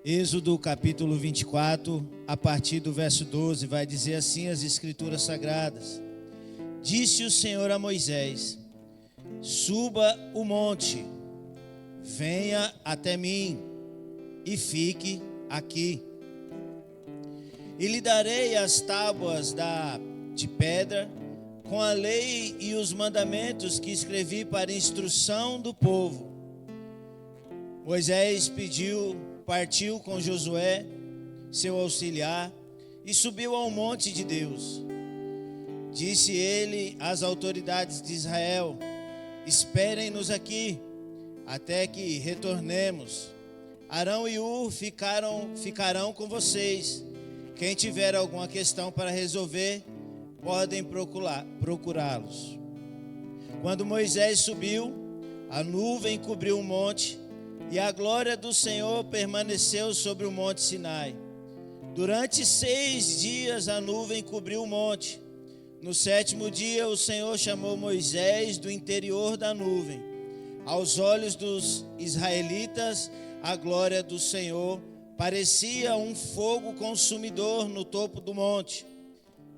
Êxodo capítulo 24, a partir do verso 12, vai dizer assim as escrituras sagradas. Disse o Senhor a Moisés: suba o monte, venha até mim e fique aqui. E lhe darei as tábuas de pedra com a lei e os mandamentos que escrevi para instrução do povo. Moisés partiu com Josué, seu auxiliar, e subiu ao monte de Deus. Disse ele às autoridades de Israel: esperem-nos aqui, até que retornemos. Arão e Hur ficarão com vocês. Quem tiver alguma questão para resolver, podem procurá-los. Quando Moisés subiu, a nuvem cobriu o monte, e a glória do Senhor permaneceu sobre o monte Sinai. Durante 6 dias a nuvem cobriu o monte. No 7º dia o Senhor chamou Moisés do interior da nuvem. Aos olhos dos israelitas, a glória do Senhor parecia um fogo consumidor no topo do monte.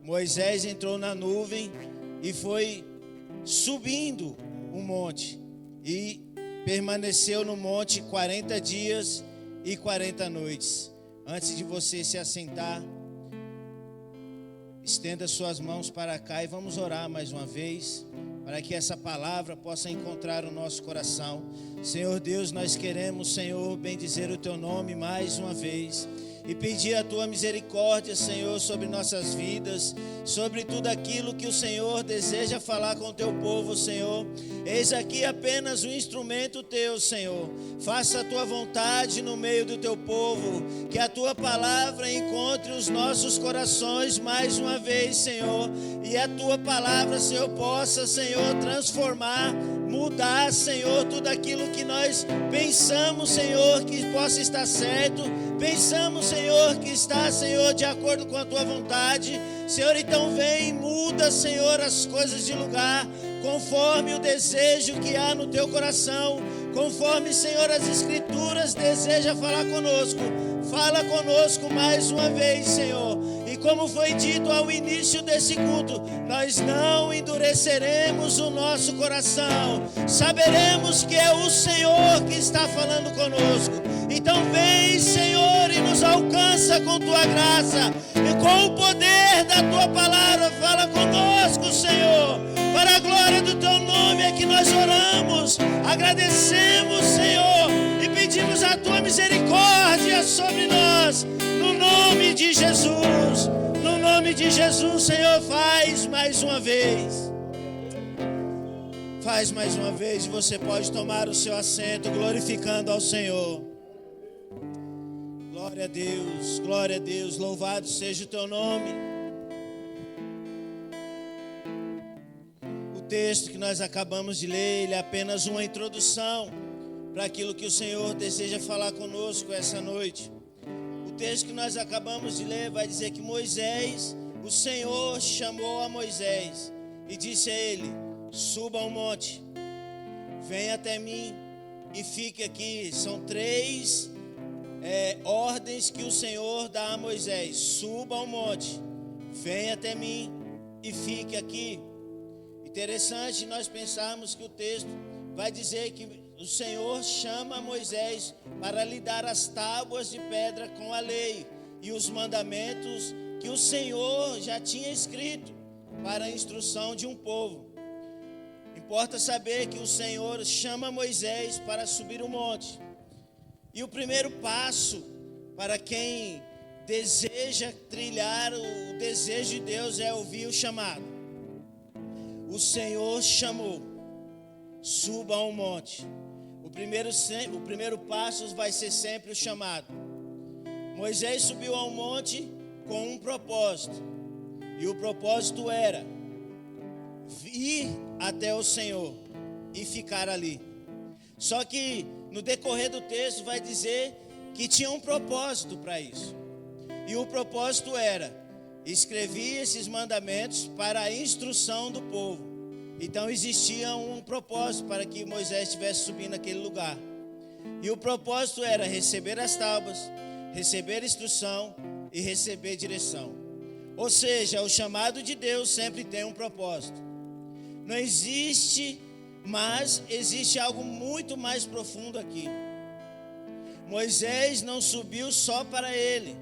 Moisés entrou na nuvem e foi subindo o monte, e permaneceu no monte 40 dias e 40 noites. Antes de você se assentar, estenda suas mãos para cá e vamos orar mais uma vez, para que essa palavra possa encontrar o nosso coração. Senhor Deus, nós queremos, Senhor, bendizer o Teu nome mais uma vez e pedir a Tua misericórdia, Senhor, sobre nossas vidas, sobre tudo aquilo que o Senhor deseja falar com o Teu povo, Senhor. Eis aqui apenas um instrumento Teu, Senhor. Faça a Tua vontade no meio do Teu povo, que a Tua palavra encontre os nossos corações mais uma vez, Senhor, e a Tua palavra, Senhor, possa, Senhor, transformar, mudar, Senhor, tudo aquilo que nós pensamos, Senhor, que possa estar certo, pensamos, Senhor, que está, Senhor, de acordo com a Tua vontade. Senhor, então vem e muda, Senhor, as coisas de lugar, conforme o desejo que há no Teu coração, conforme, Senhor, as Escrituras deseja falar conosco. Fala conosco mais uma vez, Senhor. E como foi dito ao início desse culto, nós não endureceremos o nosso coração. Saberemos que é o Senhor que está falando conosco. Então vem, Senhor, e nos alcança com Tua graça. E com o poder da Tua palavra, fala conosco, Senhor. Para a glória do Teu nome é que nós oramos. Agradecemos, Senhor, e pedimos a Tua misericórdia sobre nós. No nome de Jesus. No nome de Jesus, Senhor, faz mais uma vez. Faz mais uma vez, e você pode tomar o seu assento, glorificando ao Senhor. Glória a Deus, louvado seja o Teu nome. O texto que nós acabamos de ler, ele é apenas uma introdução para aquilo que o Senhor deseja falar conosco essa noite. O texto que nós acabamos de ler vai dizer que Moisés, o Senhor chamou a Moisés e disse a ele: suba ao monte, venha até mim e fique aqui. São 3 ordens que o Senhor dá a Moisés: suba ao monte, venha até mim e fique aqui. Interessante nós pensarmos que o texto vai dizer que o Senhor chama Moisés para lhe dar as tábuas de pedra com a lei e os mandamentos que o Senhor já tinha escrito para a instrução de um povo. Importa saber que o Senhor chama Moisés para subir o monte. E o primeiro passo para quem deseja trilhar o desejo de Deus é ouvir o chamado. O Senhor chamou: suba ao monte. O primeiro passo vai ser sempre o chamado. Moisés subiu ao monte com um propósito. E o propósito era ir até o Senhor e ficar ali. Só que no decorrer do texto vai dizer que tinha um propósito para isso. E o propósito era escrevia esses mandamentos para a instrução do povo. Então existia um propósito para que Moisés estivesse subindo naquele lugar. E o propósito era receber as tábuas, receber instrução e receber direção. Ou seja, o chamado de Deus sempre tem um propósito. Não existe, mas existe algo muito mais profundo aqui. Moisés não subiu só para ele.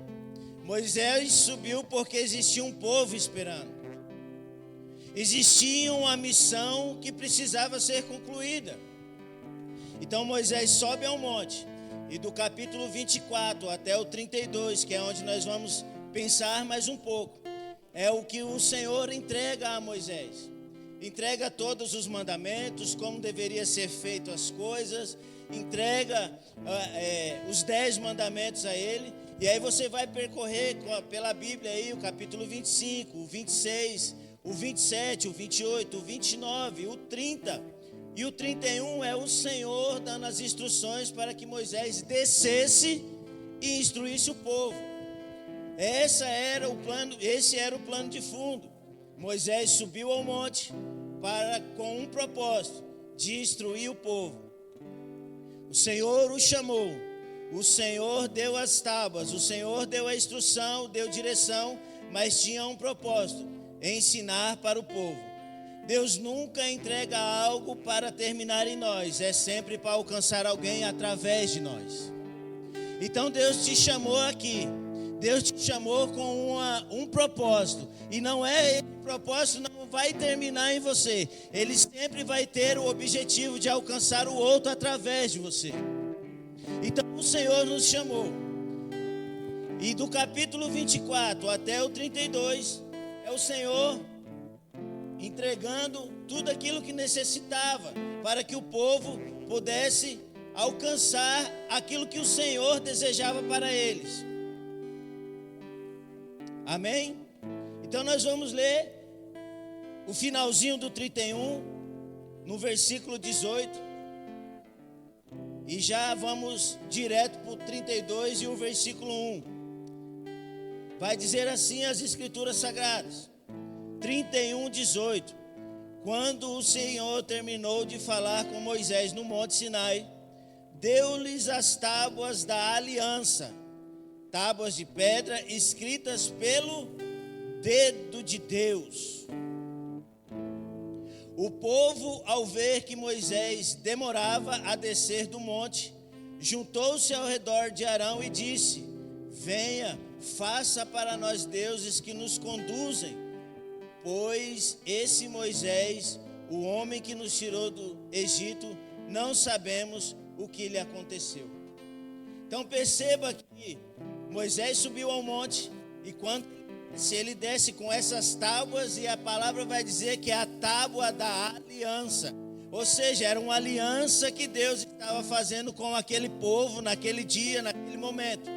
Moisés subiu porque existia um povo esperando. Existia uma missão que precisava ser concluída. Então Moisés sobe ao monte. E do capítulo 24 até o 32, que é onde nós vamos pensar mais um pouco, é o que o Senhor entrega a Moisés. Entrega todos os mandamentos, como deveria ser feito as coisas, entrega os 10 mandamentos a ele. E aí você vai percorrer pela Bíblia aí o capítulo 25, o 26, o 27, o 28, o 29, o 30 e o 31 é o Senhor dando as instruções para que Moisés descesse e instruísse o povo. Esse era o plano de fundo. Moisés subiu ao monte com um propósito de instruir o povo. O Senhor o chamou, o Senhor deu as tábuas, o Senhor deu a instrução, deu direção, mas tinha um propósito: ensinar para o povo. Deus nunca entrega algo para terminar em nós, é sempre para alcançar alguém através de nós. Então Deus te chamou aqui, Deus te chamou com um propósito, e não é esse propósito não vai terminar em você, ele sempre vai ter o objetivo de alcançar o outro através de você. Então o Senhor nos chamou, e do capítulo 24 até o 32, é o Senhor entregando tudo aquilo que necessitava para que o povo pudesse alcançar aquilo que o Senhor desejava para eles. Amém? Então nós vamos ler o finalzinho do 31, no versículo 18, e já vamos direto para o 32 e o versículo 1. Vai dizer assim as Escrituras Sagradas. 31, 18. Quando o Senhor terminou de falar com Moisés no Monte Sinai, deu-lhes as tábuas da aliança, tábuas de pedra escritas pelo dedo de Deus. O povo, ao ver que Moisés demorava a descer do monte, juntou-se ao redor de Arão e disse: venha, faça para nós deuses que nos conduzem, pois esse Moisés, o homem que nos tirou do Egito, não sabemos o que lhe aconteceu. Então perceba que Moisés subiu ao monte, e se ele desce com essas tábuas, e a palavra vai dizer que é a tábua da aliança, ou seja, era uma aliança que Deus estava fazendo com aquele povo naquele dia, naquele momento.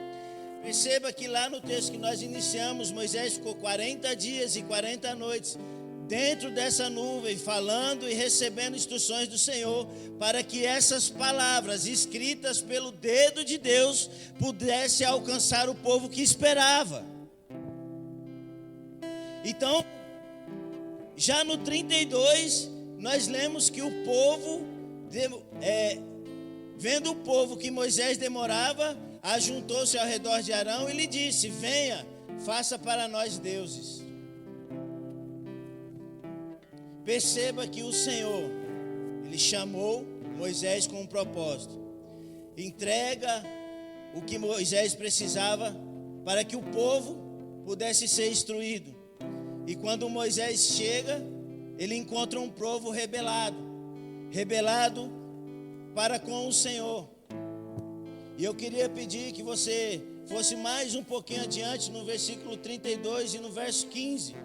Perceba que lá no texto que nós iniciamos, Moisés ficou 40 dias e 40 noites dentro dessa nuvem, falando e recebendo instruções do Senhor, para que essas palavras escritas pelo dedo de Deus pudessem alcançar o povo que esperava. Então, já no 32, nós lemos que o povo, vendo o povo que Moisés demorava, ajuntou-se ao redor de Arão e lhe disse: venha, faça para nós deuses. Perceba que o Senhor, ele chamou Moisés com um propósito. Entrega o que Moisés precisava para que o povo pudesse ser instruído. E quando Moisés chega, ele encontra um povo rebelado para com o Senhor. E eu queria pedir que você fosse mais um pouquinho adiante no versículo 32 e no verso 15.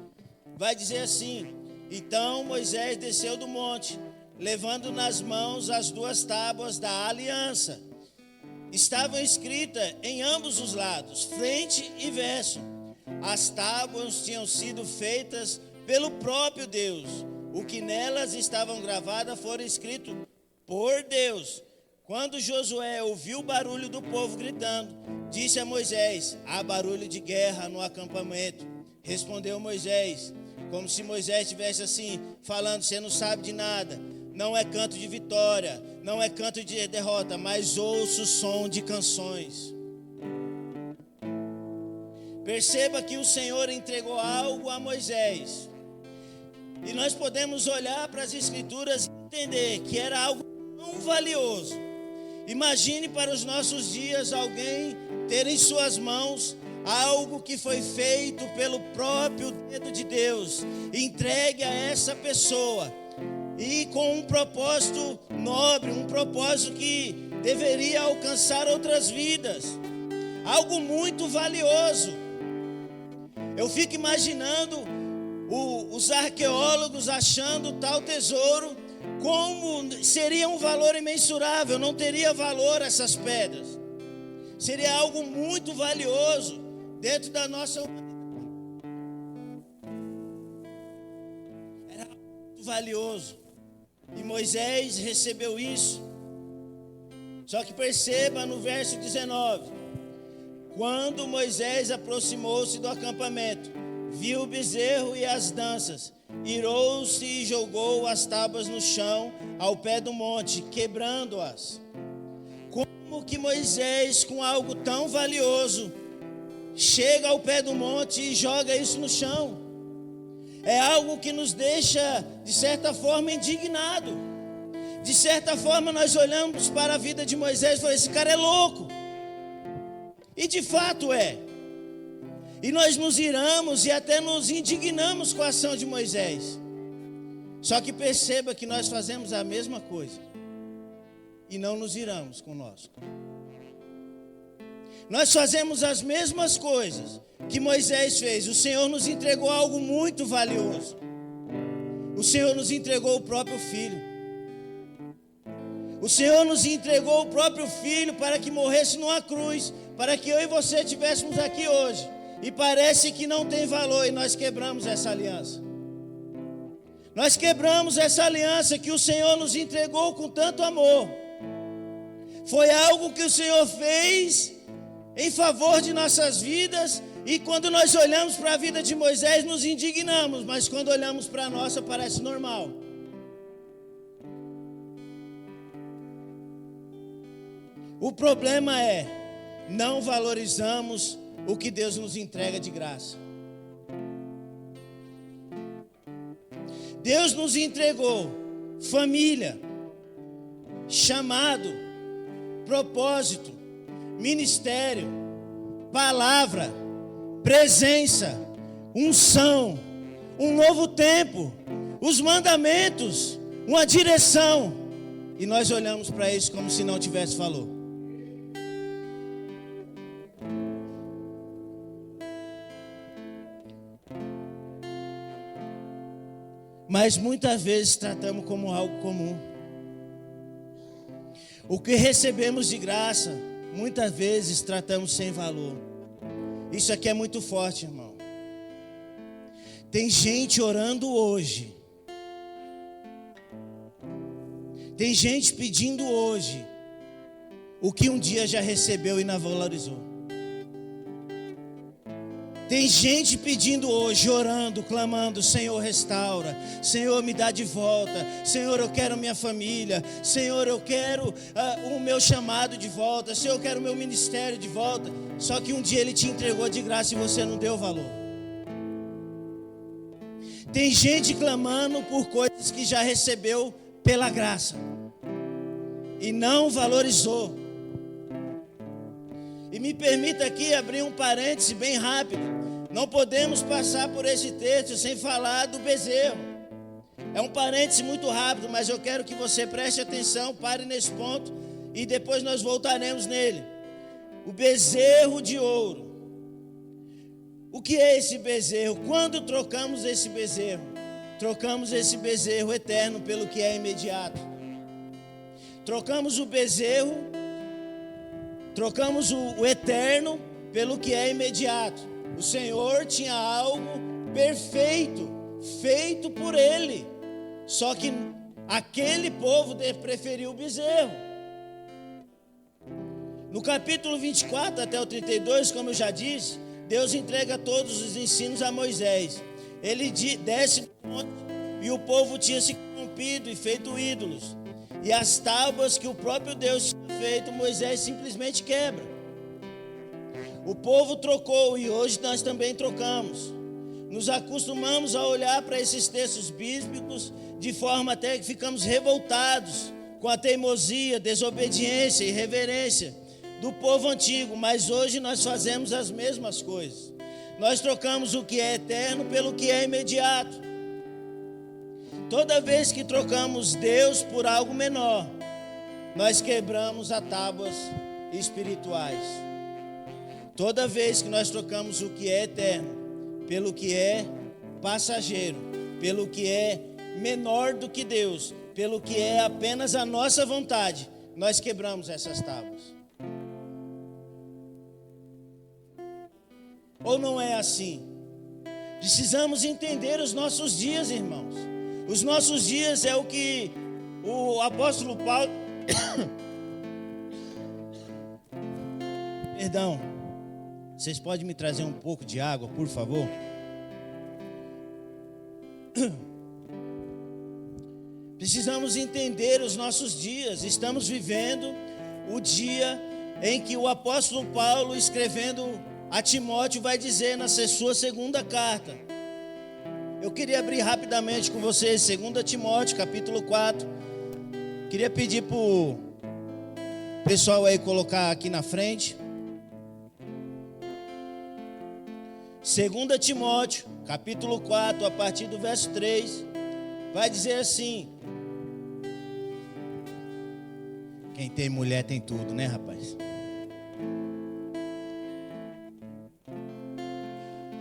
Vai dizer assim: então Moisés desceu do monte, levando nas mãos as 2 tábuas da aliança. Estavam escritas em ambos os lados, frente e verso. As tábuas tinham sido feitas pelo próprio Deus. O que nelas estavam gravadas foram escritos por Deus. Quando Josué ouviu o barulho do povo gritando, disse a Moisés: há barulho de guerra no acampamento. Respondeu Moisés, como se Moisés estivesse assim, falando: você não sabe de nada. Não é canto de vitória, não é canto de derrota, mas ouço o som de canções. Perceba que o Senhor entregou algo a Moisés. E nós podemos olhar para as Escrituras e entender que era algo tão valioso. Imagine para os nossos dias alguém ter em suas mãos algo que foi feito pelo próprio dedo de Deus, entregue a essa pessoa, e com um propósito nobre, um propósito que deveria alcançar outras vidas, algo muito valioso. Eu fico imaginando os arqueólogos achando tal tesouro, como seria um valor imensurável, não teria valor essas pedras, seria algo muito valioso dentro da nossa humanidade. Era muito valioso, e Moisés recebeu isso. Só que perceba no verso 19: quando Moisés aproximou-se do acampamento, viu o bezerro e as danças, irou-se e jogou as tábuas no chão ao pé do monte, quebrando-as. Como que Moisés, com algo tão valioso, chega ao pé do monte e joga isso no chão? É algo que nos deixa, de certa forma, indignado. De certa forma, nós olhamos para a vida de Moisés e falamos: esse cara é louco. E de fato é. E nós nos iramos e até nos indignamos com a ação de Moisés. Só que perceba que nós fazemos a mesma coisa e não nos iramos conosco. Nós fazemos as mesmas coisas que Moisés fez. O Senhor nos entregou algo muito valioso. O Senhor nos entregou o próprio Filho. O Senhor nos entregou o próprio Filho para que morresse numa cruz, para que eu e você estivéssemos aqui hoje. E parece que não tem valor, e nós quebramos essa aliança. Nós quebramos essa aliança que o Senhor nos entregou com tanto amor. Foi algo que o Senhor fez em favor de nossas vidas, e quando nós olhamos para a vida de Moisés, nos indignamos, mas quando olhamos para a nossa, parece normal. O problema é, não valorizamos o que Deus nos entrega de graça. Deus nos entregou família, chamado, propósito, ministério, palavra, presença, unção, um novo tempo, os mandamentos, uma direção, e nós olhamos para isso como se não tivesse valor. Mas muitas vezes tratamos como algo comum. O que recebemos de graça, muitas vezes tratamos sem valor. Isso aqui é muito forte, irmão. Tem gente orando hoje. Tem gente pedindo hoje o que um dia já recebeu e não valorizou. Tem gente pedindo hoje, orando, clamando: Senhor, restaura, Senhor, me dá de volta, Senhor, eu quero minha família, Senhor, eu quero o meu chamado de volta, Senhor, eu quero o meu ministério de volta. Só que um dia Ele te entregou de graça e você não deu valor. Tem gente clamando por coisas que já recebeu pela graça e não valorizou. E me permita aqui abrir um parêntese bem rápido. Não podemos passar por esse texto sem falar do bezerro. É um parêntese muito rápido, mas eu quero que você preste atenção, pare nesse ponto e depois nós voltaremos nele. O bezerro de ouro. O que é esse bezerro? Quando trocamos esse bezerro? Trocamos esse bezerro eterno pelo que é imediato. Trocamos o bezerro, trocamos o eterno pelo que é imediato. O Senhor tinha algo perfeito, feito por Ele. Só que aquele povo preferiu o bezerro. No capítulo 24 até o 32, como eu já disse, Deus entrega todos os ensinos a Moisés. Ele desce do monte e o povo tinha se corrompido e feito ídolos. E as tábuas que o próprio Deus tinha feito, Moisés simplesmente quebra. O povo trocou e hoje nós também trocamos. Nos acostumamos a olhar para esses textos bíblicos de forma até que ficamos revoltados com a teimosia, desobediência e irreverência do povo antigo, mas hoje nós fazemos as mesmas coisas. Nós trocamos o que é eterno pelo que é imediato. Toda vez que trocamos Deus por algo menor, nós quebramos as tábuas espirituais. Toda vez que nós trocamos o que é eterno pelo que é passageiro, pelo que é menor do que Deus, pelo que é apenas a nossa vontade, nós quebramos essas tábuas. Ou não é assim? Precisamos entender os nossos dias, irmãos. Os nossos dias é o que o apóstolo Paulo Perdão, vocês podem me trazer um pouco de água, por favor? Precisamos entender os nossos dias. Estamos vivendo o dia em que o apóstolo Paulo, escrevendo a Timóteo, vai dizer na sua segunda carta. Eu queria abrir rapidamente com vocês 2 Timóteo, capítulo 4. Queria pedir para o pessoal aí colocar aqui na frente. 2 Timóteo, capítulo 4, a partir do verso 3, vai dizer assim. Quem tem mulher tem tudo, né, rapaz?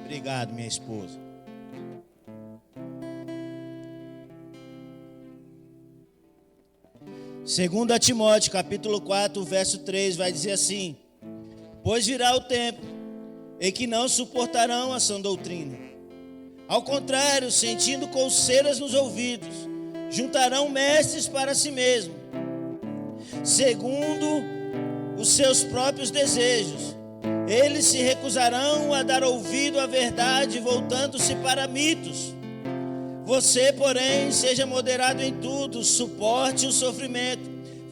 Obrigado, minha esposa. Segunda Timóteo, capítulo 4, verso 3, vai dizer assim: pois virá o tempo em que não suportarão a sã doutrina. Ao contrário, sentindo coceiras nos ouvidos, juntarão mestres para si mesmos, segundo os seus próprios desejos. Eles se recusarão a dar ouvido à verdade, voltando-se para mitos. Você, porém, seja moderado em tudo, suporte o sofrimento,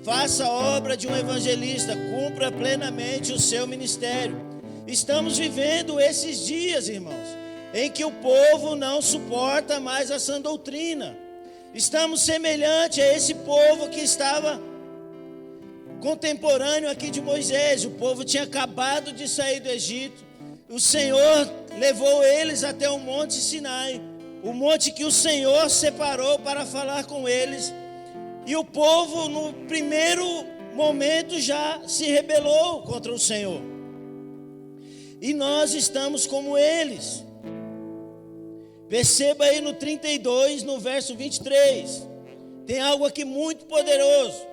faça a obra de um evangelista, cumpra plenamente o seu ministério. Estamos vivendo esses dias, irmãos, em que o povo não suporta mais a sã doutrina. Estamos semelhantes a esse povo que estava contemporâneo aqui de Moisés. O povo tinha acabado de sair do Egito. O Senhor levou eles até o monte Sinai, o monte que o Senhor separou para falar com eles. E o povo, no primeiro momento, já se rebelou contra o Senhor. E nós estamos como eles. Perceba aí no 32, no verso 23. Tem algo aqui muito poderoso.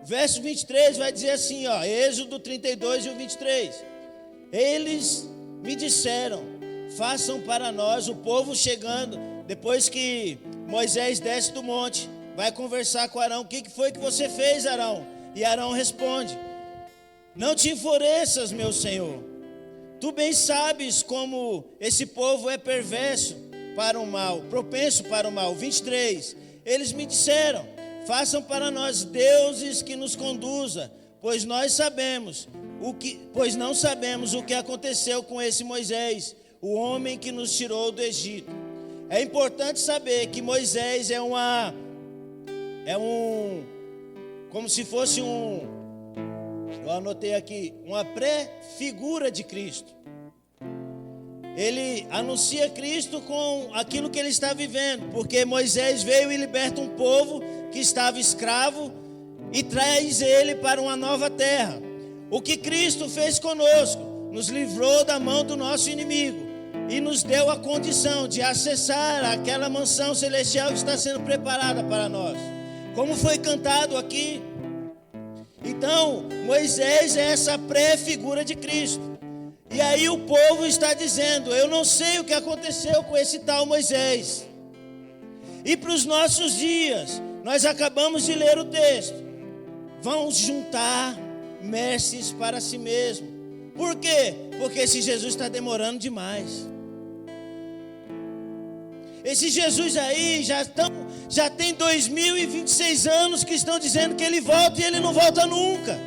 Verso 23 vai dizer assim, ó, Êxodo 32 e o 23. Eles me disseram, façam para nós, o povo chegando, depois que Moisés desce do monte, vai conversar com Arão. O que foi que você fez, Arão? E Arão responde: não te enfureças, meu senhor. Tu bem sabes como esse povo é perverso para o mal, propenso para o mal. 23. Eles me disseram, façam para nós deuses que nos conduza, pois não sabemos o que aconteceu com esse Moisés, o homem que nos tirou do Egito. É importante saber que Moisés como se fosse eu anotei aqui, uma pré-figura de Cristo. Ele anuncia Cristo com aquilo que ele está vivendo, porque Moisés veio e liberta um povo que estava escravo e traz ele para uma nova terra. O que Cristo fez conosco, nos livrou da mão do nosso inimigo e nos deu a condição de acessar aquela mansão celestial que está sendo preparada para nós, como foi cantado aqui. Então, Moisés é essa pré-figura de Cristo. E aí o povo está dizendo, eu não sei o que aconteceu com esse tal Moisés. E para os nossos dias, nós acabamos de ler o texto, vão juntar mestres para si mesmo. Por quê? Porque esse Jesus está demorando demais. Esse Jesus aí já tem 2026 anos que estão dizendo que ele volta e ele não volta nunca.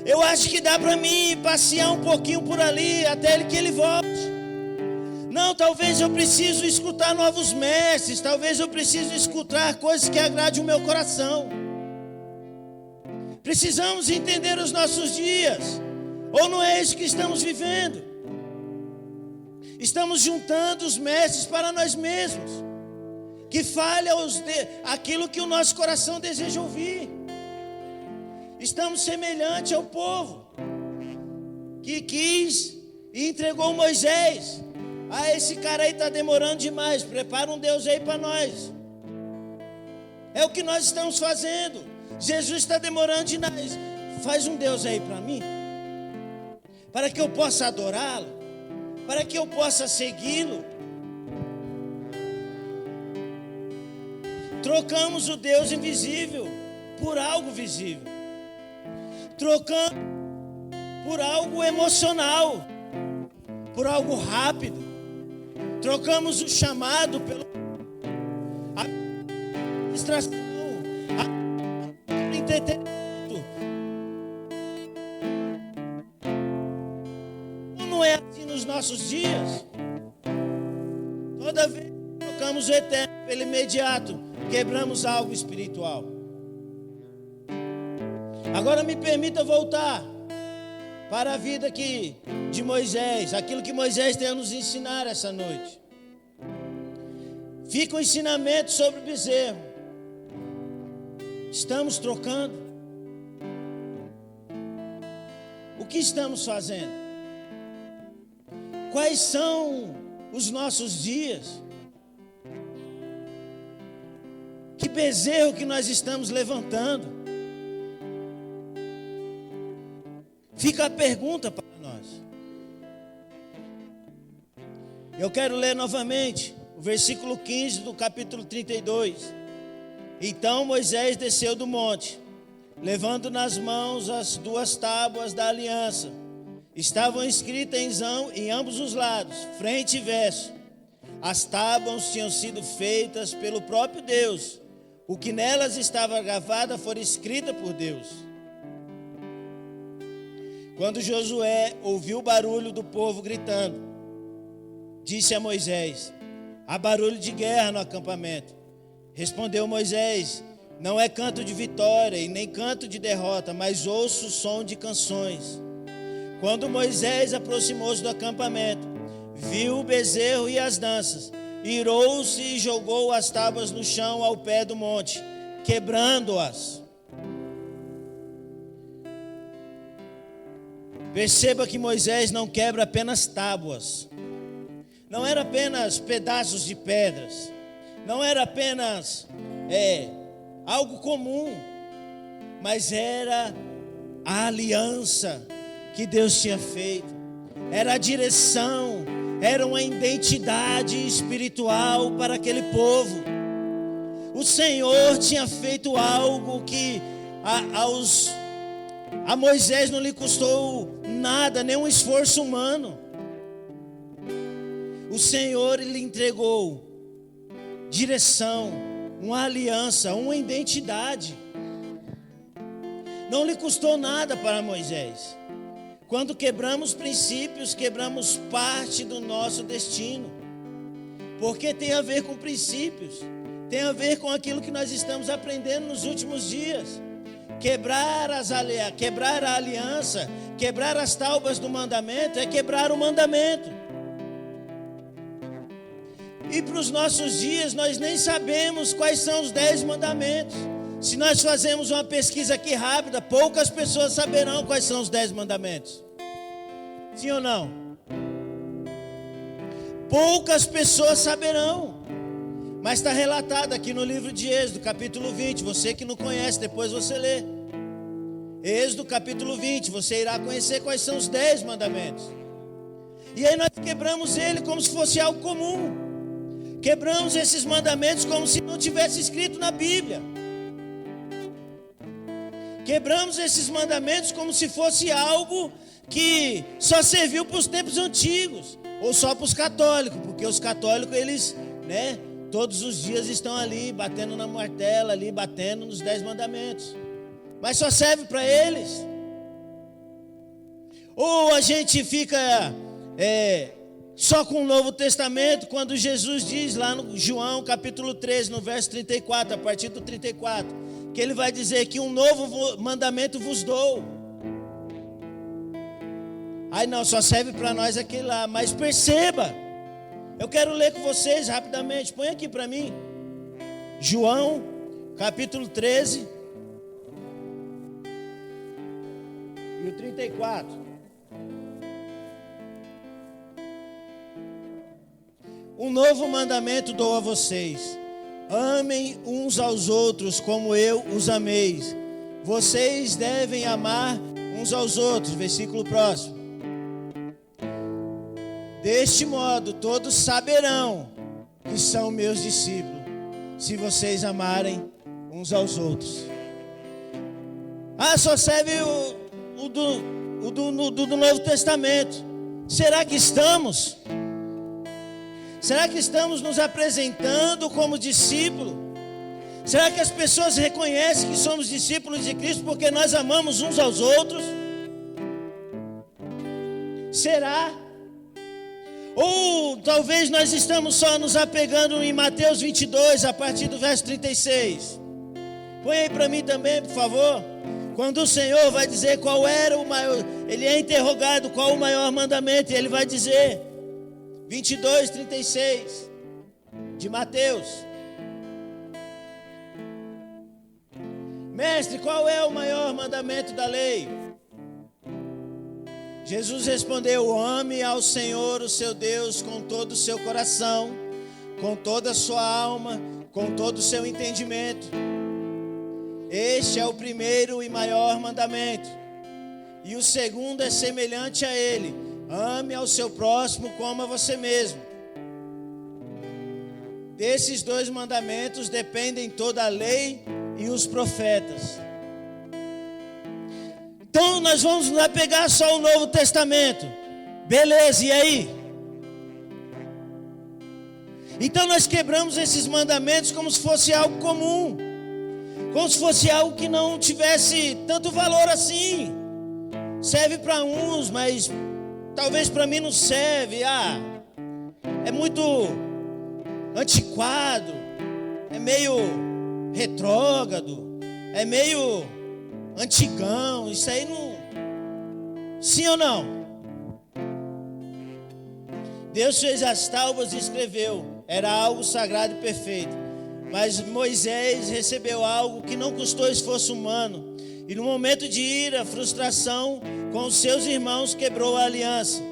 Eu acho que dá para mim passear um pouquinho por ali até que ele volte. Não, talvez eu preciso escutar novos mestres, talvez eu preciso escutar coisas que agradem o meu coração. Precisamos entender os nossos dias, ou não é isso que estamos vivendo? Estamos juntando os mestres para nós mesmos, que falha aquilo que o nosso coração deseja ouvir. Estamos semelhantes ao povo que quis e entregou Moisés. Esse cara aí está demorando demais, prepara um Deus aí para nós. É o que nós estamos fazendo. Jesus está demorando demais, faz um Deus aí para mim, para que eu possa adorá-lo, para que eu possa segui-lo. Trocamos o Deus invisível por algo visível. Trocamos por algo emocional, por algo rápido. Trocamos o chamado pelo distração, entretenimento. Não é assim nos nossos dias. Toda vez que trocamos o eterno pelo imediato, quebramos algo espiritual. Agora me permita voltar para a vida de Moisés, aquilo que Moisés tem a nos ensinar essa noite. Fica um ensinamento sobre o bezerro. Estamos trocando. O que estamos fazendo? Quais são os nossos dias? Que bezerro que nós estamos levantando? Fica a pergunta para nós. Eu quero ler novamente o versículo 15 do capítulo 32. Então Moisés desceu do monte, levando nas mãos as 2 tábuas da aliança. Estavam escritas em ambos os lados, frente e verso. As tábuas tinham sido feitas pelo próprio Deus. O que nelas estava gravado fora escrita por Deus. Quando Josué ouviu o barulho do povo gritando, disse a Moisés: há barulho de guerra no acampamento. Respondeu Moisés: não é canto de vitória e nem canto de derrota, mas ouço o som de canções. Quando Moisés aproximou-se do acampamento, viu o bezerro e as danças, irou-se e jogou as tábuas no chão ao pé do monte, quebrando-as. Perceba que Moisés não quebra apenas tábuas. Não era apenas pedaços de pedras. Não era apenas algo comum. Mas era a aliança que Deus tinha feito. Era a direção. Era uma identidade espiritual para aquele povo. O Senhor tinha feito algo que a Moisés não lhe custou nada, nenhum esforço humano. O Senhor lhe entregou direção, uma aliança, uma identidade. Não lhe custou nada para Moisés. Quando quebramos princípios, quebramos parte do nosso destino. Porque tem a ver com princípios, tem a ver com aquilo que nós estamos aprendendo nos últimos dias. Quebrar a aliança, quebrar as tábuas do mandamento é quebrar o mandamento. E para os nossos dias nós nem sabemos quais são os 10 mandamentos. Se nós fazemos uma pesquisa aqui rápida, poucas pessoas saberão quais são os 10 mandamentos. Sim ou não? Poucas pessoas saberão. Mas está relatado aqui no livro de Êxodo, capítulo 20. Você que não conhece, depois você lê. Êxodo, capítulo 20. Você irá conhecer quais são os 10 mandamentos. E aí nós quebramos ele como se fosse algo comum. Quebramos esses mandamentos como se não tivesse escrito na Bíblia. Quebramos esses mandamentos como se fosse algo que só serviu para os tempos antigos, ou só para os católicos, porque os católicos, eles, né, todos os dias estão ali, batendo na martela, ali, batendo nos 10 mandamentos. Mas só serve para eles. Ou a gente fica só com o Novo Testamento, quando Jesus diz lá no João capítulo 13, no verso 34, a partir do 34, que ele vai dizer que um novo mandamento vos dou. Aí não, só serve para nós aquele lá. Mas perceba, eu quero ler com vocês rapidamente, põe aqui para mim, João capítulo 13 e o 34. Um novo mandamento dou a vocês: amem uns aos outros como eu os amei. Vocês devem amar uns aos outros. Versículo próximo. Deste modo todos saberão que são meus discípulos, se vocês amarem uns aos outros. Só serve o do Novo Testamento. Será que estamos? Será que estamos nos apresentando como discípulos? Será que as pessoas reconhecem que somos discípulos de Cristo porque nós amamos uns aos outros? Será? Ou talvez nós estamos só nos apegando em Mateus 22, a partir do verso 36. Põe aí para mim também, por favor. Quando o Senhor vai dizer qual era o maior, ele é interrogado qual o maior mandamento, e ele vai dizer 22, 36 de Mateus. Mestre, qual é o maior mandamento da lei? Jesus respondeu: ame ao Senhor, o seu Deus, com todo o seu coração, com toda a sua alma, com todo o seu entendimento. Este é o primeiro e maior mandamento. E o segundo é semelhante a ele: ame ao seu próximo como a você mesmo. Desses 2 mandamentos dependem toda a lei e os profetas. Então nós vamos nos apegar só ao Novo Testamento. Beleza, e aí? Então nós quebramos esses mandamentos como se fosse algo comum, como se fosse algo que não tivesse tanto valor assim. Serve para uns, mas talvez para mim não serve. É muito antiquado, é meio retrógrado, é meio antigão. Isso aí não... Sim ou não? Deus fez as tábuas e escreveu. Era algo sagrado e perfeito. Mas Moisés recebeu algo que não custou esforço humano. E no momento de ira, frustração com os seus irmãos, quebrou a aliança.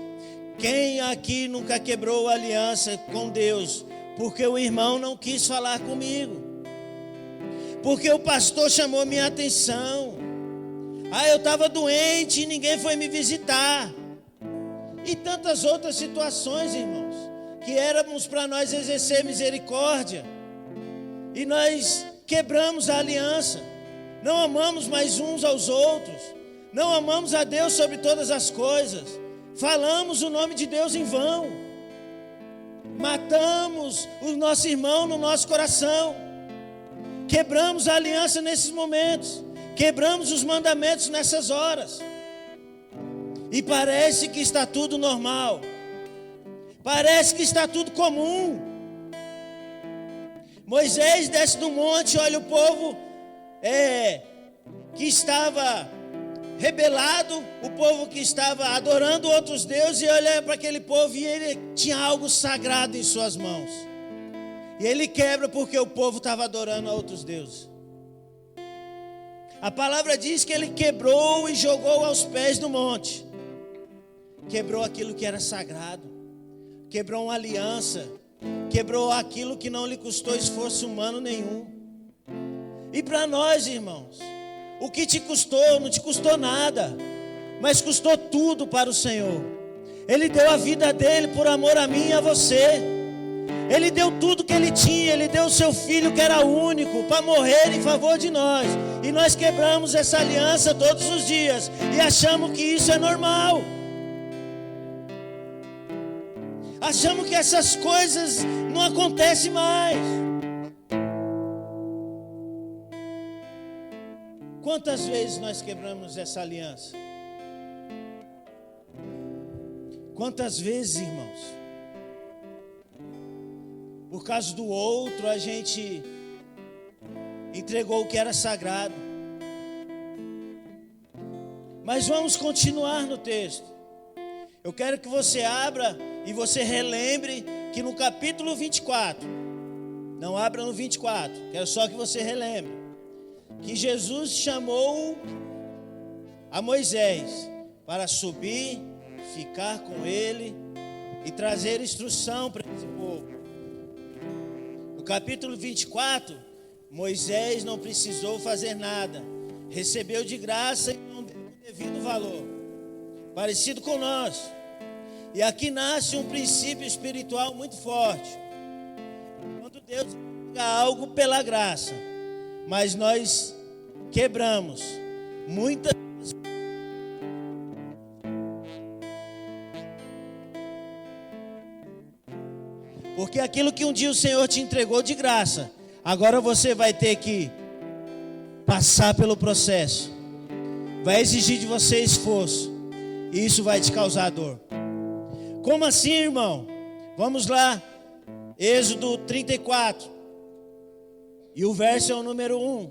Quem aqui nunca quebrou a aliança com Deus? Porque o irmão não quis falar comigo. Porque o pastor chamou minha atenção. Eu estava doente e ninguém foi me visitar. E tantas outras situações, irmãos, que éramos para nós exercer misericórdia. E nós quebramos a aliança. Não amamos mais uns aos outros. Não amamos a Deus sobre todas as coisas. Falamos o nome de Deus em vão. Matamos o nosso irmão no nosso coração. Quebramos a aliança nesses momentos. Quebramos os mandamentos nessas horas. E parece que está tudo normal. Parece que está tudo comum. Moisés desce do monte, olha o povo que estava rebelado, o povo que estava adorando outros deuses, e olha para aquele povo e ele tinha algo sagrado em suas mãos. E ele quebra porque o povo estava adorando a outros deuses. A palavra diz que ele quebrou e jogou aos pés do monte. Quebrou aquilo que era sagrado. Quebrou uma aliança. Quebrou aquilo que não lhe custou esforço humano nenhum. E para nós, irmãos, o que te custou, não te custou nada, mas custou tudo para o Senhor. Ele deu a vida dele por amor a mim e a você. Ele deu tudo que ele tinha, ele deu o seu filho que era único para morrer em favor de nós. E nós quebramos essa aliança todos os dias e achamos que isso é normal. Achamos que essas coisas não acontecem mais. Quantas vezes nós quebramos essa aliança? Quantas vezes, irmãos? Por causa do outro, a gente entregou o que era sagrado. Mas vamos continuar no texto. Eu quero que você abra e você relembre que no capítulo 24, não abra no 24, quero só que você relembre, que Jesus chamou a Moisés para subir, ficar com ele e trazer instrução para esse povo. No capítulo 24, Moisés não precisou fazer nada, recebeu de graça e não deu o devido valor, parecido com nós. E aqui nasce um princípio espiritual muito forte. Quando Deus dá algo pela graça, mas nós quebramos muitas vezes. Porque aquilo que um dia o Senhor te entregou de graça, agora você vai ter que passar pelo processo. Vai exigir de você esforço. E isso vai te causar dor. Como assim, irmão? Vamos lá. Êxodo 34. E o verso é o número 1.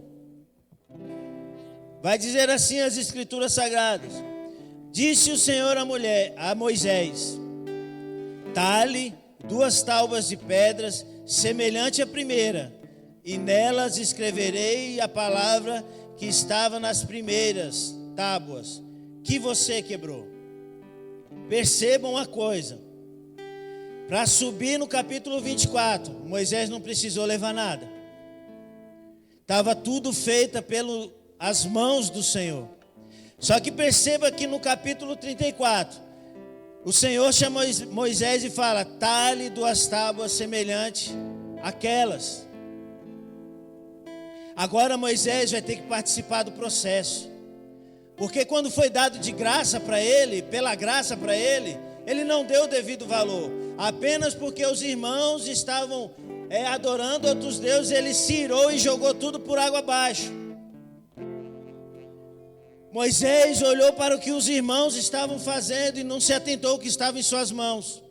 Vai dizer assim as escrituras sagradas. Disse o Senhor a Moisés: talhe 2 tábuas de pedras, semelhante à primeira, e nelas escreverei a palavra que estava nas primeiras tábuas, que você quebrou. Percebam uma coisa. Para subir no capítulo 24, Moisés não precisou levar nada. Estava tudo feito pelas mãos do Senhor. Só que perceba que no capítulo 34, o Senhor chama Moisés e fala: talhe 2 tábuas semelhantes àquelas. Agora Moisés vai ter que participar do processo. Porque quando foi dado de graça para ele, pela graça para ele, ele não deu o devido valor. Apenas porque os irmãos estavam adorando outros deuses, ele se irou e jogou tudo por água abaixo. Moisés olhou para o que os irmãos estavam fazendo e não se atentou ao que estava em suas mãos.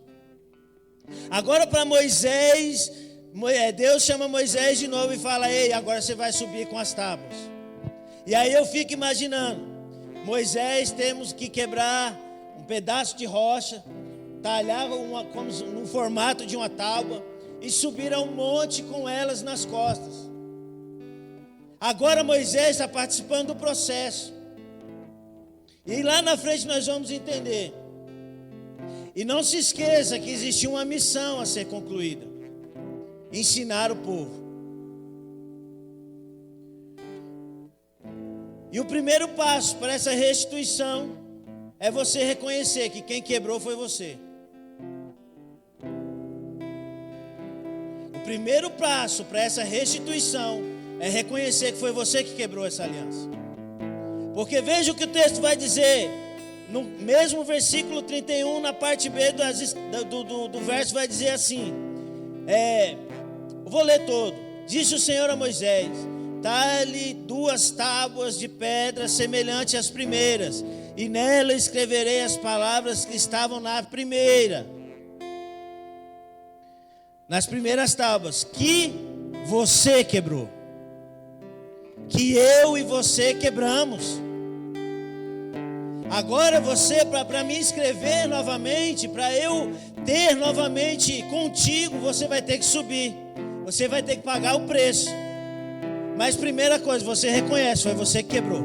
Agora para Moisés, Deus chama Moisés de novo e fala: ei, agora você vai subir com as tábuas. E aí eu fico imaginando, Moisés temos que quebrar um pedaço de rocha, talhar como no formato de uma tábua e subir a um monte com elas nas costas. Agora Moisés está participando do processo. E lá na frente nós vamos entender. E não se esqueça que existia uma missão a ser concluída: ensinar o povo. E o primeiro passo para essa restituição é você reconhecer que quem quebrou foi você. O primeiro passo para essa restituição é reconhecer que foi você que quebrou essa aliança. Porque veja o que o texto vai dizer, no mesmo versículo 31, na parte B do verso, vai dizer assim, eu vou ler todo. Disse o Senhor a Moisés: talhe 2 tábuas de pedra semelhante às primeiras, e nela escreverei as palavras que estavam na primeira. Nas primeiras tábuas, que você quebrou. Que eu e você quebramos. Agora você, para me escrever novamente, para eu ter novamente contigo, você vai ter que subir. Você vai ter que pagar o preço. Mas primeira coisa, você reconhece, foi você que quebrou.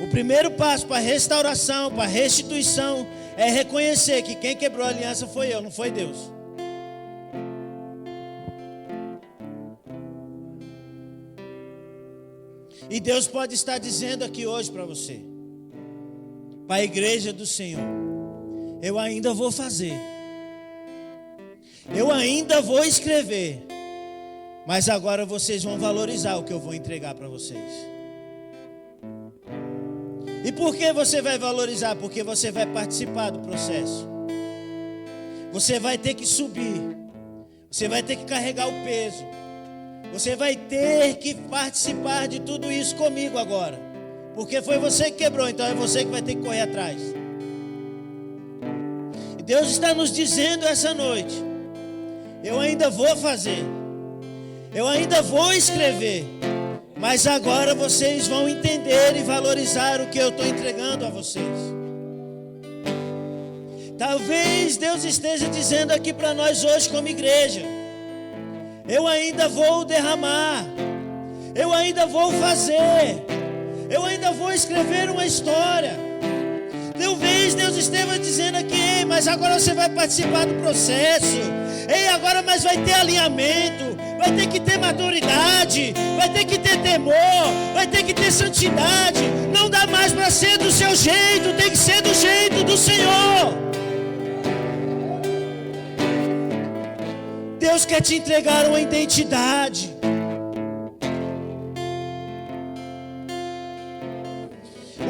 O primeiro passo para restauração, para restituição, é reconhecer que quem quebrou a aliança foi eu, não foi Deus. E Deus pode estar dizendo aqui hoje para você, para a igreja do Senhor: eu ainda vou fazer, eu ainda vou escrever, Mas agora vocês vão valorizar o que eu vou entregar para vocês. E por que você vai valorizar? Porque você vai participar do processo. Você vai ter que subir. Você vai ter que carregar o peso. Você vai ter que participar de tudo isso comigo agora. Porque foi você que quebrou, então é você que vai ter que correr atrás. E Deus está nos dizendo essa noite: eu ainda vou fazer. Eu ainda vou escrever. Mas agora vocês vão entender e valorizar o que eu estou entregando a vocês. Talvez Deus esteja dizendo aqui para nós hoje como igreja: eu ainda vou derramar. Eu ainda vou fazer. Eu ainda vou escrever uma história. Talvez Deus esteja dizendo aqui: ei, mas agora você vai participar do processo. Ei, agora mas vai ter alinhamento. Vai ter que ter maturidade, vai ter que ter temor, vai ter que ter santidade. Não dá mais para ser do seu jeito, tem que ser do jeito do Senhor. Deus quer te entregar uma identidade.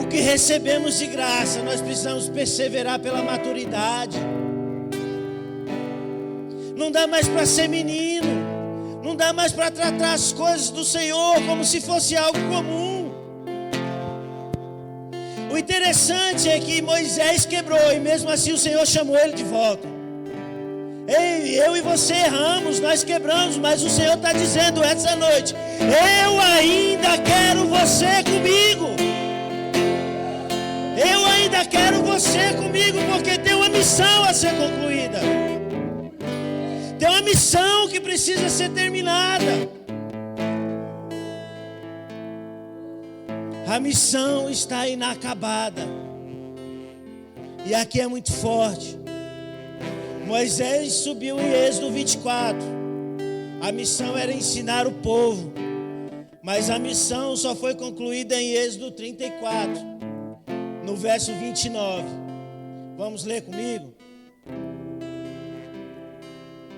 O que recebemos de graça, nós precisamos perseverar pela maturidade. Não dá mais para ser menino. Não dá mais para tratar as coisas do Senhor como se fosse algo comum. O interessante é que Moisés quebrou e mesmo assim o Senhor chamou ele de volta. Ei, eu e você erramos, nós quebramos, mas o Senhor está dizendo essa noite: eu ainda quero você comigo. Eu ainda quero você comigo, porque tem uma missão a ser concluída. Tem uma missão que precisa ser terminada. A missão está inacabada. E aqui é muito forte. Moisés subiu em Êxodo 24. A missão era ensinar o povo. Mas a missão só foi concluída em Êxodo 34, no verso 29. Vamos ler comigo?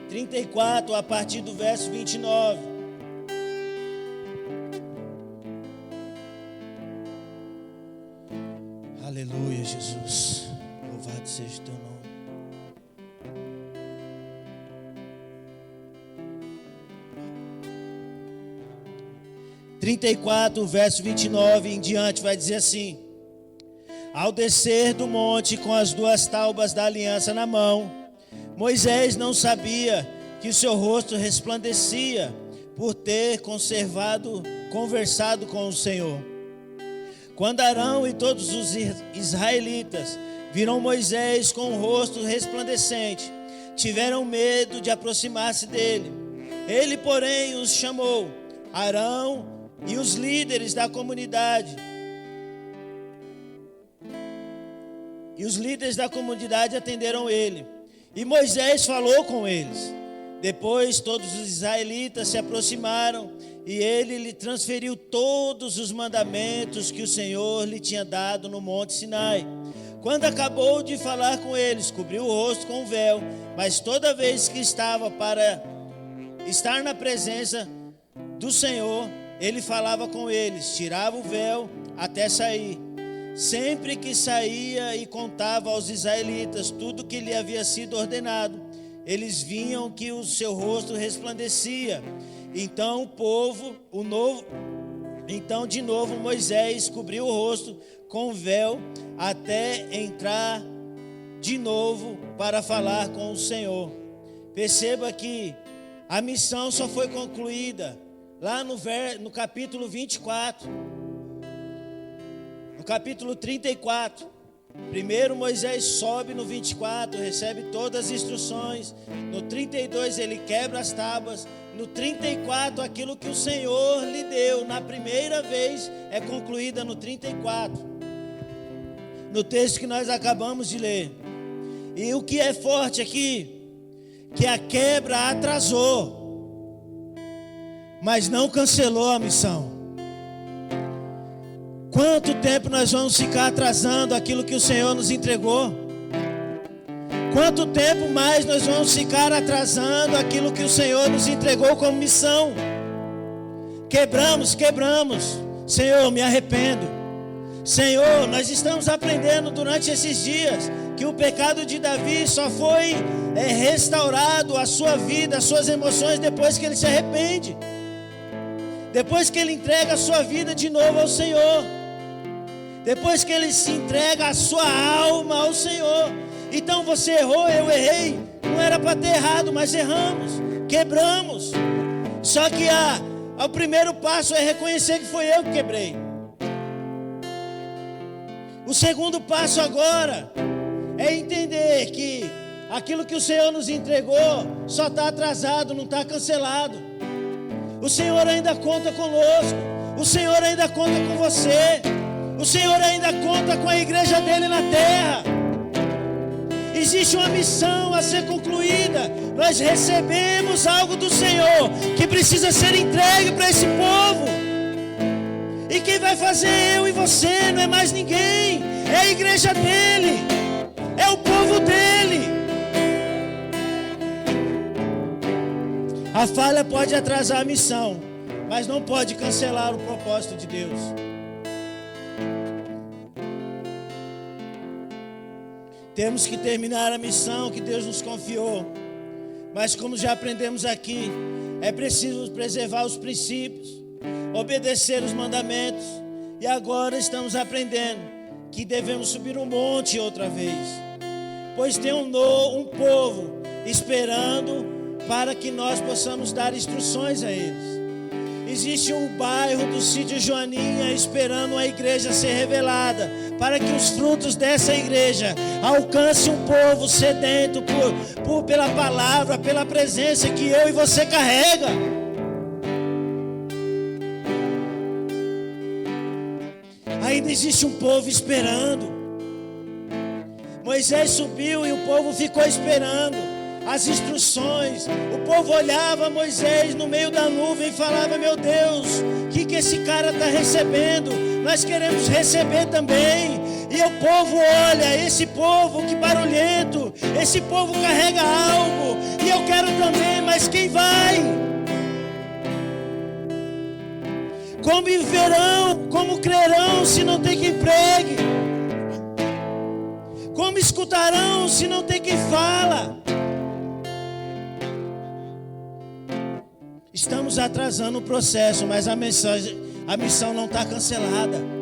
34, a partir do verso 29. Aleluia, Jesus. Louvado seja o teu nome. Trinta e quatro, verso 29 em diante vai dizer assim: ao descer do monte com as duas tábuas da aliança na mão, Moisés não sabia que o seu rosto resplandecia por ter conversado com o Senhor. Quando Arão e todos os israelitas viram Moisés com o rosto resplandecente, tiveram medo de aproximar-se dele. Ele, porém, os chamou, Arão e os líderes da comunidade. E os líderes da comunidade atenderam ele. E Moisés falou com eles. Depois todos os israelitas se aproximaram e ele lhe transferiu todos os mandamentos que o Senhor lhe tinha dado no Monte Sinai. Quando acabou de falar com eles, cobriu o rosto com um véu, mas toda vez que estava para estar na presença do Senhor, ele falava com eles, tirava o véu até sair. Sempre que saía e contava aos israelitas tudo que lhe havia sido ordenado, eles viam que o seu rosto resplandecia. Então de novo Moisés cobriu o rosto com o véu até entrar de novo para falar com o Senhor. Perceba que a missão só foi concluída lá no capítulo 24. No capítulo 34, primeiro Moisés sobe no 24, recebe todas as instruções. No 32 ele quebra as tábuas. No 34, aquilo que o Senhor lhe deu na primeira vez é concluída no 34. No texto que nós acabamos de ler. E o que é forte aqui, que a quebra atrasou, mas não cancelou a missão. Quanto tempo nós vamos ficar atrasando aquilo que o Senhor nos entregou? Quanto tempo mais nós vamos ficar atrasando aquilo que o Senhor nos entregou como missão? Quebramos. Senhor, me arrependo. Senhor, nós estamos aprendendo durante esses dias que o pecado de Davi só foi restaurado, a sua vida, as suas emoções, depois que ele se arrepende. Depois que ele entrega a sua vida de novo ao Senhor. Depois que ele se entrega a sua alma ao Senhor. Então você errou, eu errei. Não era para ter errado, mas erramos. Quebramos. Só que o primeiro passo é reconhecer que foi eu que quebrei. O segundo passo agora é entender que aquilo que o Senhor nos entregou só está atrasado, não está cancelado. O Senhor ainda conta conosco. O Senhor ainda conta com você. O Senhor ainda conta com a igreja dele na terra. Existe uma missão a ser concluída. Nós recebemos algo do Senhor que precisa ser entregue para esse povo. E quem vai fazer eu e você não é mais ninguém. É a igreja dele. É o povo dele. A falha pode atrasar a missão, mas não pode cancelar o propósito de Deus. Temos que terminar a missão que Deus nos confiou. Mas como já aprendemos aqui, é preciso preservar os princípios, obedecer os mandamentos. E agora estamos aprendendo que devemos subir um monte outra vez. Pois tem um povo esperando para que nós possamos dar instruções a eles. Existe um bairro do sítio Joaninha esperando a igreja ser revelada, para que os frutos dessa igreja alcancem um povo sedento pela palavra, pela presença que eu e você carrega. Ainda existe um povo esperando. Moisés subiu e o povo ficou esperando as instruções. O povo olhava Moisés no meio da nuvem e falava: meu Deus, o que esse cara está recebendo? Nós queremos receber também. E o povo olha, esse povo que barulhento, esse povo carrega algo, e eu quero também, mas quem vai? Como viverão, como crerão se não tem quem pregue? Como escutarão se não tem quem fala? Estamos atrasando o processo, mas a missão não está cancelada.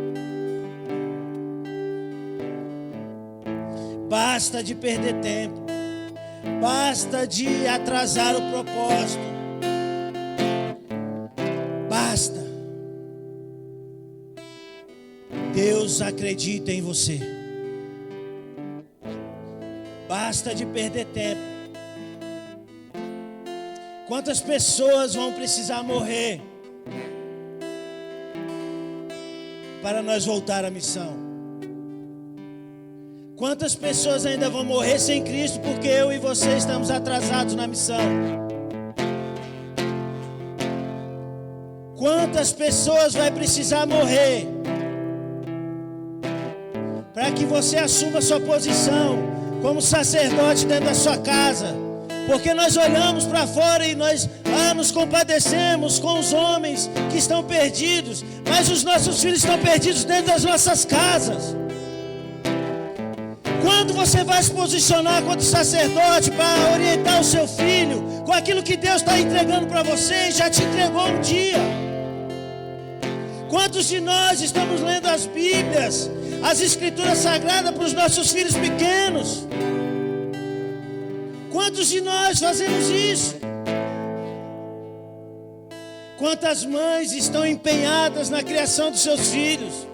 Basta de perder tempo. Basta de atrasar o propósito. Basta. Deus acredita em você. Basta de perder tempo. Quantas pessoas vão precisar morrer para nós voltar à missão? Quantas pessoas ainda vão morrer sem Cristo porque eu e você estamos atrasados na missão? Quantas pessoas vai precisar morrer para que você assuma sua posição como sacerdote dentro da sua casa? Porque nós olhamos para fora e nós nos compadecemos com os homens que estão perdidos, mas os nossos filhos estão perdidos dentro das nossas casas. Quando você vai se posicionar quanto sacerdote para orientar o seu filho com aquilo que Deus está entregando para você e já te entregou um dia? Quantos de nós estamos lendo as Bíblias, as Escrituras Sagradas para os nossos filhos pequenos? Quantos de nós fazemos isso? Quantas mães estão empenhadas na criação dos seus filhos?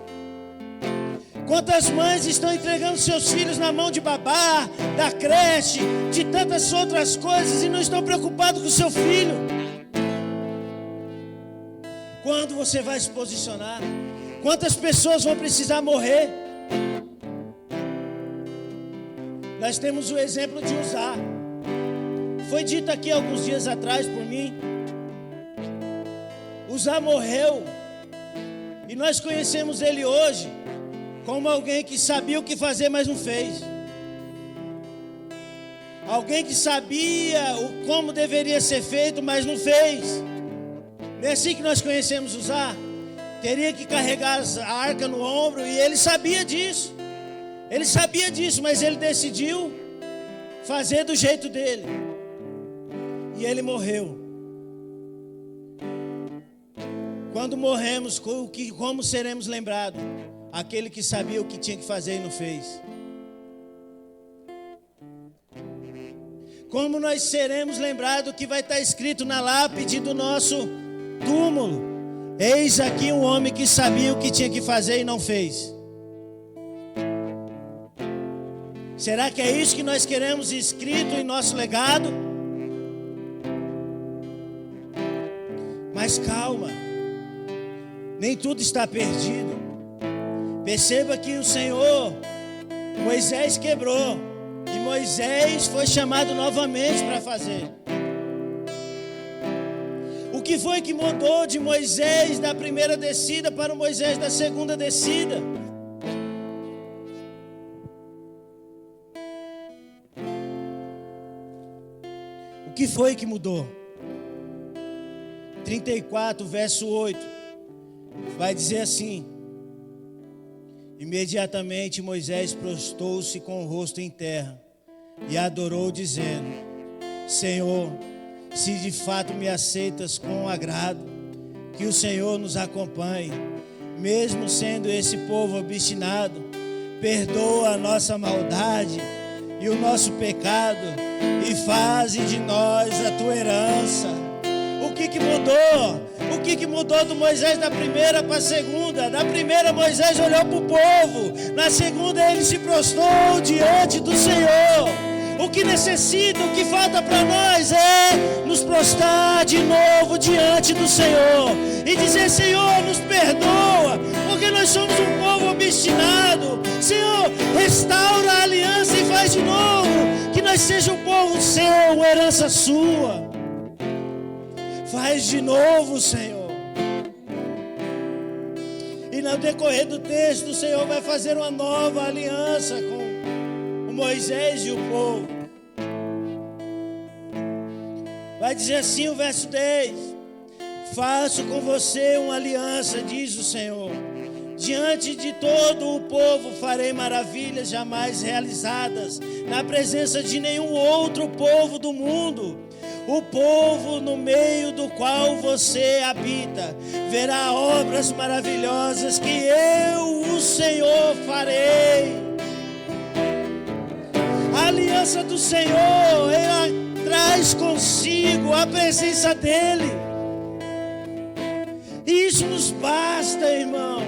Quantas mães estão entregando seus filhos na mão de babá, da creche, de tantas outras coisas e não estão preocupados com o seu filho? Quando você vai se posicionar? Quantas pessoas vão precisar morrer? Nós temos o exemplo de Uzá. Foi dito aqui alguns dias atrás por mim. Uzá morreu. E nós conhecemos ele hoje como alguém que sabia o que fazer, mas não fez. Alguém que sabia como deveria ser feito, mas não fez. Não é assim que nós conhecemos Uzá? Teria que carregar a arca no ombro, e ele sabia disso. Ele sabia disso, mas ele decidiu fazer do jeito dele. E ele morreu. Quando morremos, como seremos lembrados? Aquele que sabia o que tinha que fazer e não fez. Como nós seremos lembrados que vai estar escrito na lápide do nosso túmulo? Eis aqui um homem que sabia o que tinha que fazer e não fez. Será que é isso que nós queremos escrito em nosso legado? Mas calma, nem tudo está perdido. Perceba que o Senhor, Moisés quebrou, e Moisés foi chamado novamente para fazer. O que foi que mudou de Moisés da primeira descida para o Moisés da segunda descida? O que foi que mudou? 34, verso 8, vai dizer assim: imediatamente Moisés prostou-se com o rosto em terra e adorou, dizendo: Senhor, se de fato me aceitas com agrado, que o Senhor nos acompanhe, mesmo sendo esse povo obstinado, perdoa a nossa maldade e o nosso pecado, e faze de nós a tua herança. O que mudou? O que mudou do Moisés da primeira para a segunda? Da primeira, Moisés olhou para o povo. Na segunda, ele se prostrou diante do Senhor. O que necessita, o que falta para nós é nos prostrar de novo diante do Senhor e dizer: Senhor, nos perdoa, porque nós somos um povo obstinado. Senhor, restaura a aliança e faz de novo que nós sejamos um povo seu, uma herança sua. Faz de novo, Senhor. E no decorrer do texto, o Senhor vai fazer uma nova aliança com o Moisés e o povo. Vai dizer assim o verso 10: faço com você uma aliança, diz o Senhor. Diante de todo o povo farei maravilhas jamais realizadas na presença de nenhum outro povo do mundo. O povo no meio do qual você habita verá obras maravilhosas que eu, o Senhor, farei. A aliança do Senhor, ela traz consigo a presença dEle. Isso nos basta, irmãos.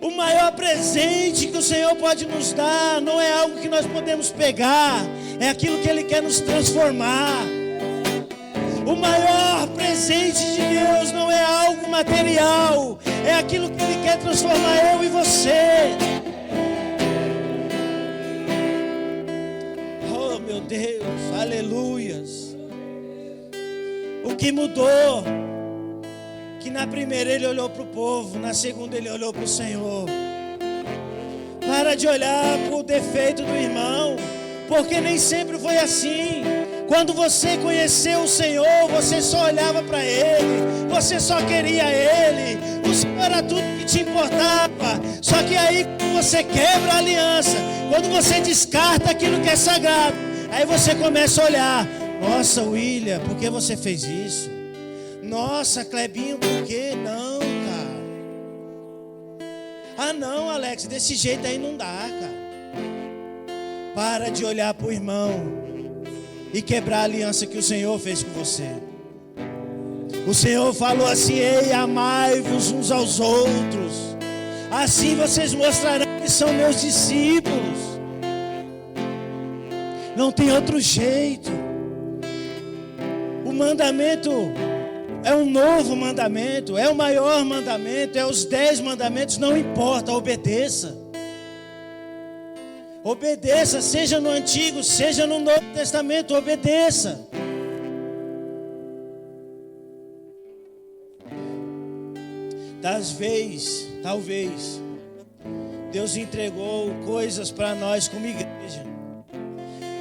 O maior presente que o Senhor pode nos dar não é algo que nós podemos pegar, é aquilo que Ele quer nos transformar. O maior presente de Deus não é algo material, é aquilo que Ele quer transformar eu e você. Oh, meu Deus, aleluias. O que mudou? Que na primeira ele olhou para o povo, na segunda ele olhou para o Senhor. Para de olhar para o defeito do irmão, porque nem sempre foi assim. Quando você conheceu o Senhor, você só olhava para Ele, você só queria Ele, o Senhor era tudo que te importava. Só que aí você quebra a aliança, quando você descarta aquilo que é sagrado, aí você começa a olhar: nossa, William, por que você fez isso? Nossa, Clebinho, por que não, cara? Ah não, Alex, desse jeito aí não dá, cara. Para de olhar para o irmão e quebrar a aliança que o Senhor fez com você. O Senhor falou assim: ei, amai-vos uns aos outros, assim vocês mostrarão que são meus discípulos. Não tem outro jeito. O mandamento é um novo mandamento, é o maior mandamento, é os 10 mandamentos, não importa, obedeça. Obedeça, seja no Antigo, seja no Novo Testamento, obedeça. Talvez, Deus entregou coisas para nós como igreja,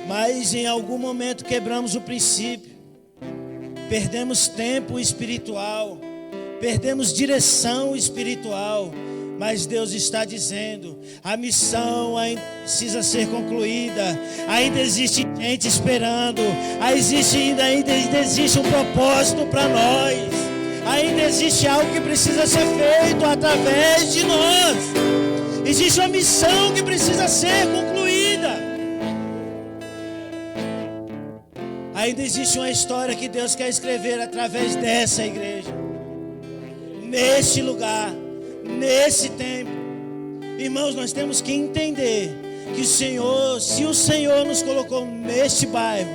mas em algum momento quebramos o princípio, perdemos tempo espiritual, perdemos direção espiritual. Mas Deus está dizendo, a missão ainda precisa ser concluída, ainda existe gente esperando, ainda existe um propósito para nós, ainda existe algo que precisa ser feito através de nós, existe uma missão que precisa ser concluída, ainda existe uma história que Deus quer escrever através dessa igreja, neste lugar, nesse tempo. Irmãos, nós temos que entender que se o Senhor nos colocou neste bairro,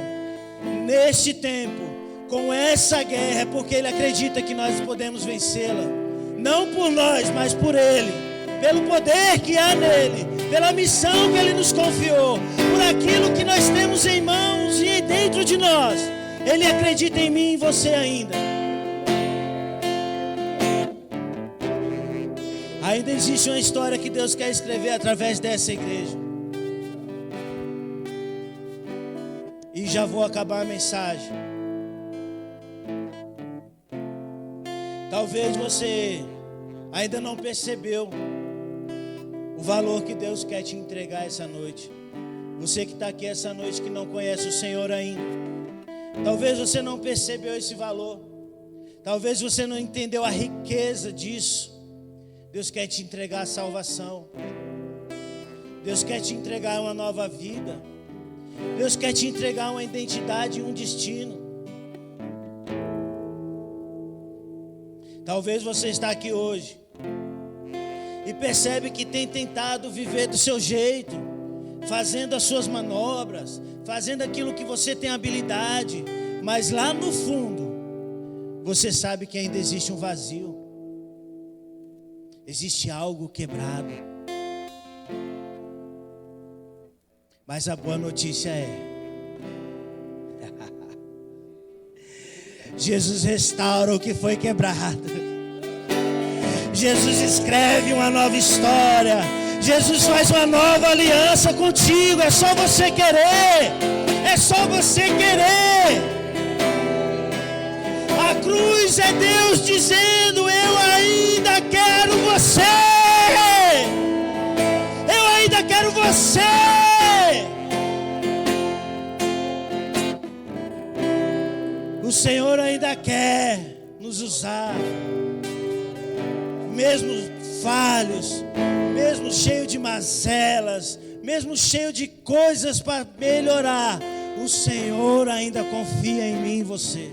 neste tempo, com essa guerra, é porque Ele acredita que nós podemos vencê-la, não por nós, mas por Ele, pelo poder que há nele, pela missão que Ele nos confiou, por aquilo que nós temos em mãos e dentro de nós. Ele acredita em mim e em você ainda. Ainda existe uma história que Deus quer escrever através dessa igreja. E já vou acabar a mensagem. Talvez você ainda não percebeu o valor que Deus quer te entregar essa noite. Você que está aqui essa noite que não conhece o Senhor ainda. Talvez você não percebeu esse valor. Talvez você não entendeu a riqueza disso. Deus quer te entregar a salvação. Deus quer te entregar uma nova vida. Deus quer te entregar uma identidade e um destino. Talvez você está aqui hoje e percebe que tem tentado viver do seu jeito, fazendo as suas manobras, fazendo aquilo que você tem habilidade, mas lá no fundo você sabe que ainda existe um vazio. Existe algo quebrado. Mas a boa notícia é: Jesus restaura o que foi quebrado. Jesus escreve uma nova história. Jesus faz uma nova aliança contigo. É só você querer. É só você querer. A cruz é Deus dizendo: eu ainda quero você. Eu ainda quero você. O Senhor ainda quer nos usar, mesmo falhos, mesmo cheio de mazelas, mesmo cheio de coisas para melhorar. O Senhor ainda confia em mim e em você.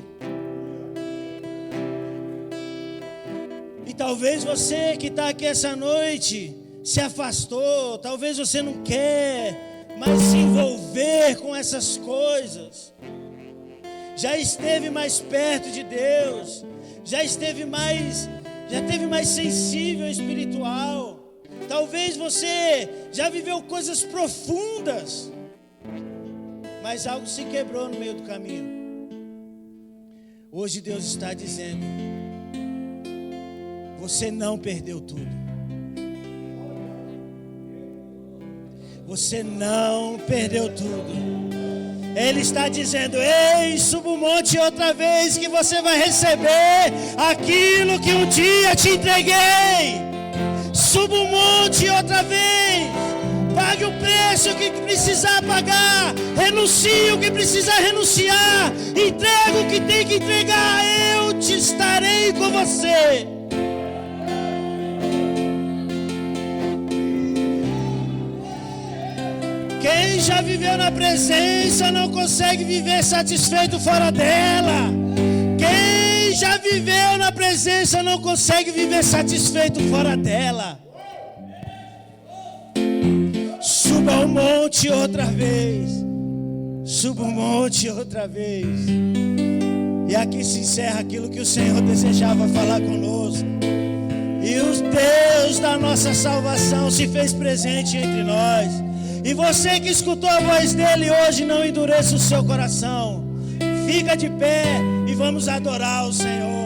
E talvez você que está aqui essa noite se afastou, talvez você não quer mais se envolver com essas coisas, já esteve mais perto de Deus, já teve mais sensível espiritual, talvez você já viveu coisas profundas, mas algo se quebrou no meio do caminho. Hoje Deus está dizendo: você não perdeu tudo. Você não perdeu tudo. Ele está dizendo: ei, suba o monte outra vez, que você vai receber aquilo que um dia te entreguei. Suba o monte outra vez. Pague o preço que precisar pagar. Renuncie o que precisar renunciar. Entrega o que tem que entregar. Eu te estarei com você. Quem já viveu na presença não consegue viver satisfeito fora dela. Quem já viveu na presença não consegue viver satisfeito fora dela. Suba o monte outra vez. Suba o monte outra vez. E aqui se encerra aquilo que o Senhor desejava falar conosco. E o Deus da nossa salvação se fez presente entre nós. E você que escutou a voz dele hoje, não endureça o seu coração. Fica de pé e vamos adorar o Senhor.